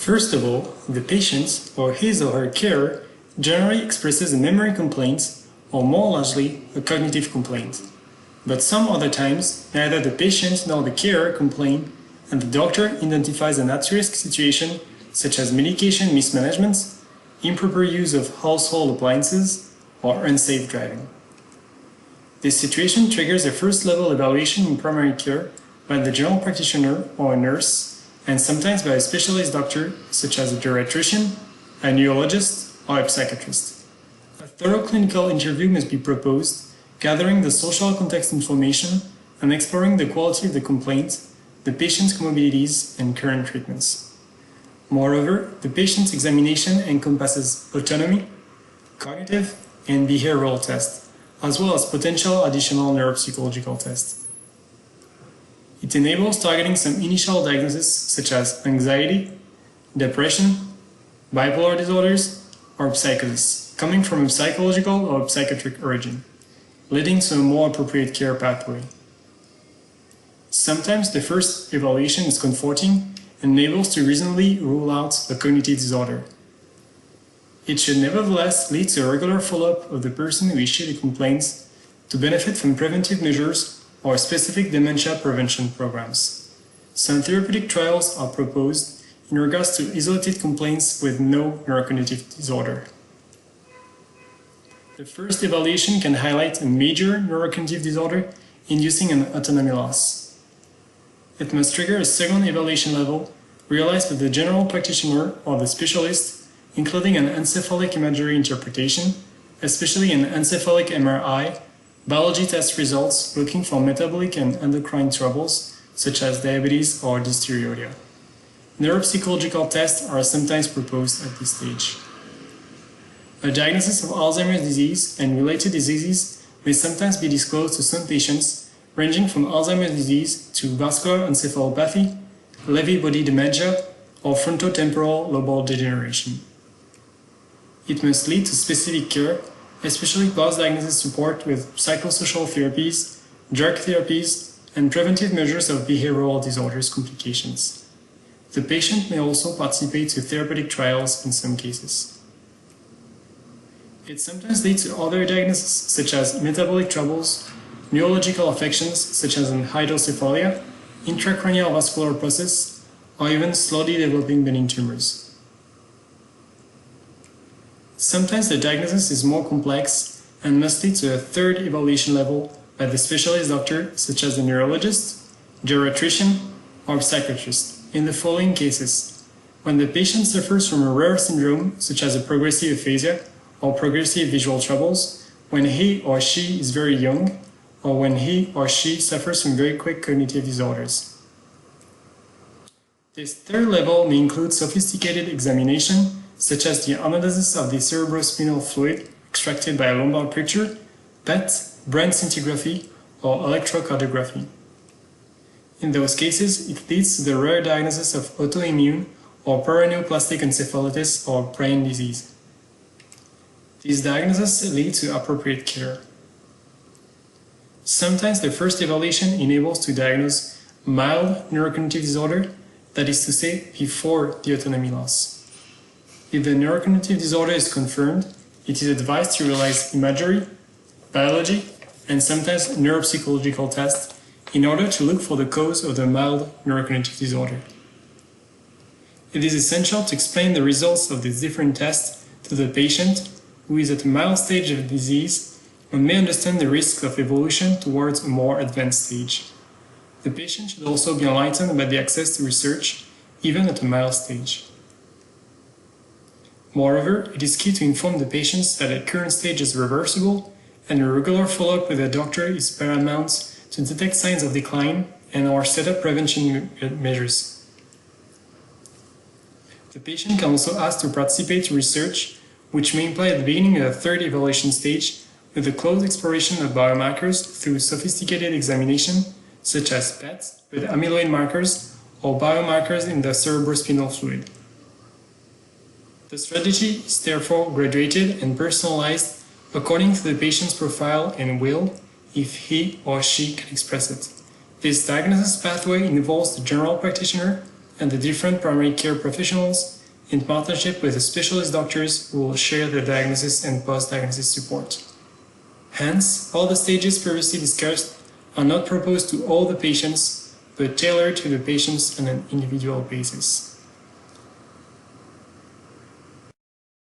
First of all, the patient or his or her carer generally expresses a memory complaint or more largely a cognitive complaint. But some other times, neither the patient nor the carer complain and the doctor identifies an at-risk situation such as medication mismanagement, improper use of household appliances, or unsafe driving. This situation triggers a first-level evaluation in primary care by the general practitioner or a nurse, and sometimes by a specialist doctor such as a geriatrician, a neurologist, or a psychiatrist. A thorough clinical interview must be proposed, gathering the social context information and exploring the quality of the complaint, the patient's comorbidities, and current treatments. Moreover, the patient's examination encompasses autonomy, cognitive, and behavioral tests, as well as potential additional neuropsychological tests. It enables targeting some initial diagnoses such as anxiety, depression, bipolar disorders, or psychosis, coming from a psychological or psychiatric origin, leading to a more appropriate care pathway. Sometimes the first evaluation is comforting and enables to reasonably rule out a cognitive disorder. It should nevertheless lead to a regular follow-up of the person who issued the complaints to benefit from preventive measures or specific dementia prevention programs. Some therapeutic trials are proposed in regards to isolated complaints with no neurocognitive disorder. The first evaluation can highlight a major neurocognitive disorder inducing an autonomy loss. It must trigger a second evaluation level realized by the general practitioner or the specialist, including an encephalic imagery interpretation, especially an encephalic MRI, biology test results looking for metabolic and endocrine troubles such as diabetes or dysuria. Neuropsychological tests are sometimes proposed at this stage. A diagnosis of Alzheimer's disease and related diseases may sometimes be disclosed to some patients, ranging from Alzheimer's disease to vascular encephalopathy, Lewy body dementia, or frontotemporal lobar degeneration. It must lead to specific care, especially post-diagnosis support with psychosocial therapies, drug therapies, and preventive measures of behavioral disorders complications. The patient may also participate to therapeutic trials in some cases. It sometimes leads to other diagnoses such as metabolic troubles, neurological affections such as hydrocephalia, intracranial vascular process, or even slowly developing benign tumors. Sometimes the diagnosis is more complex and must lead to a third evaluation level by the specialist doctor such as a neurologist, geriatrician, or psychiatrist in the following cases: when the patient suffers from a rare syndrome such as a progressive aphasia or progressive visual troubles, when he or she is very young, or when he or she suffers from very quick cognitive disorders. This third level may include sophisticated examination such as the analysis of the cerebrospinal fluid extracted by a lumbar puncture, PET, brain scintigraphy, or electrocardiography. In those cases, it leads to the rare diagnosis of autoimmune or paraneoplastic encephalitis or brain disease. These diagnoses lead to appropriate care. Sometimes the first evaluation enables to diagnose mild neurocognitive disorder, that is to say, before the autonomy loss. If the neurocognitive disorder is confirmed, it is advised to realize imagery, biology, and sometimes neuropsychological tests in order to look for the cause of the mild neurocognitive disorder. It is essential to explain the results of these different tests to the patient who is at a mild stage of disease and may understand the risks of evolution towards a more advanced stage. The patient should also be enlightened about the access to research, even at a mild stage. Moreover, it is key to inform the patients that a current stage is reversible and a regular follow-up with a doctor is paramount to detect signs of decline and/or set up prevention measures. The patient can also ask to participate in research, which may imply at the beginning of the third evaluation stage with the close exploration of biomarkers through sophisticated examination, such as PET with amyloid markers or biomarkers in the cerebrospinal fluid. The strategy is therefore graduated and personalized according to the patient's profile and will, if he or she can express it. This diagnosis pathway involves the general practitioner, and the different primary care professionals in partnership with the specialist doctors who will share their diagnosis and post-diagnosis support. Hence, all the stages previously discussed are not proposed to all the patients, but tailored to the patients on an individual basis.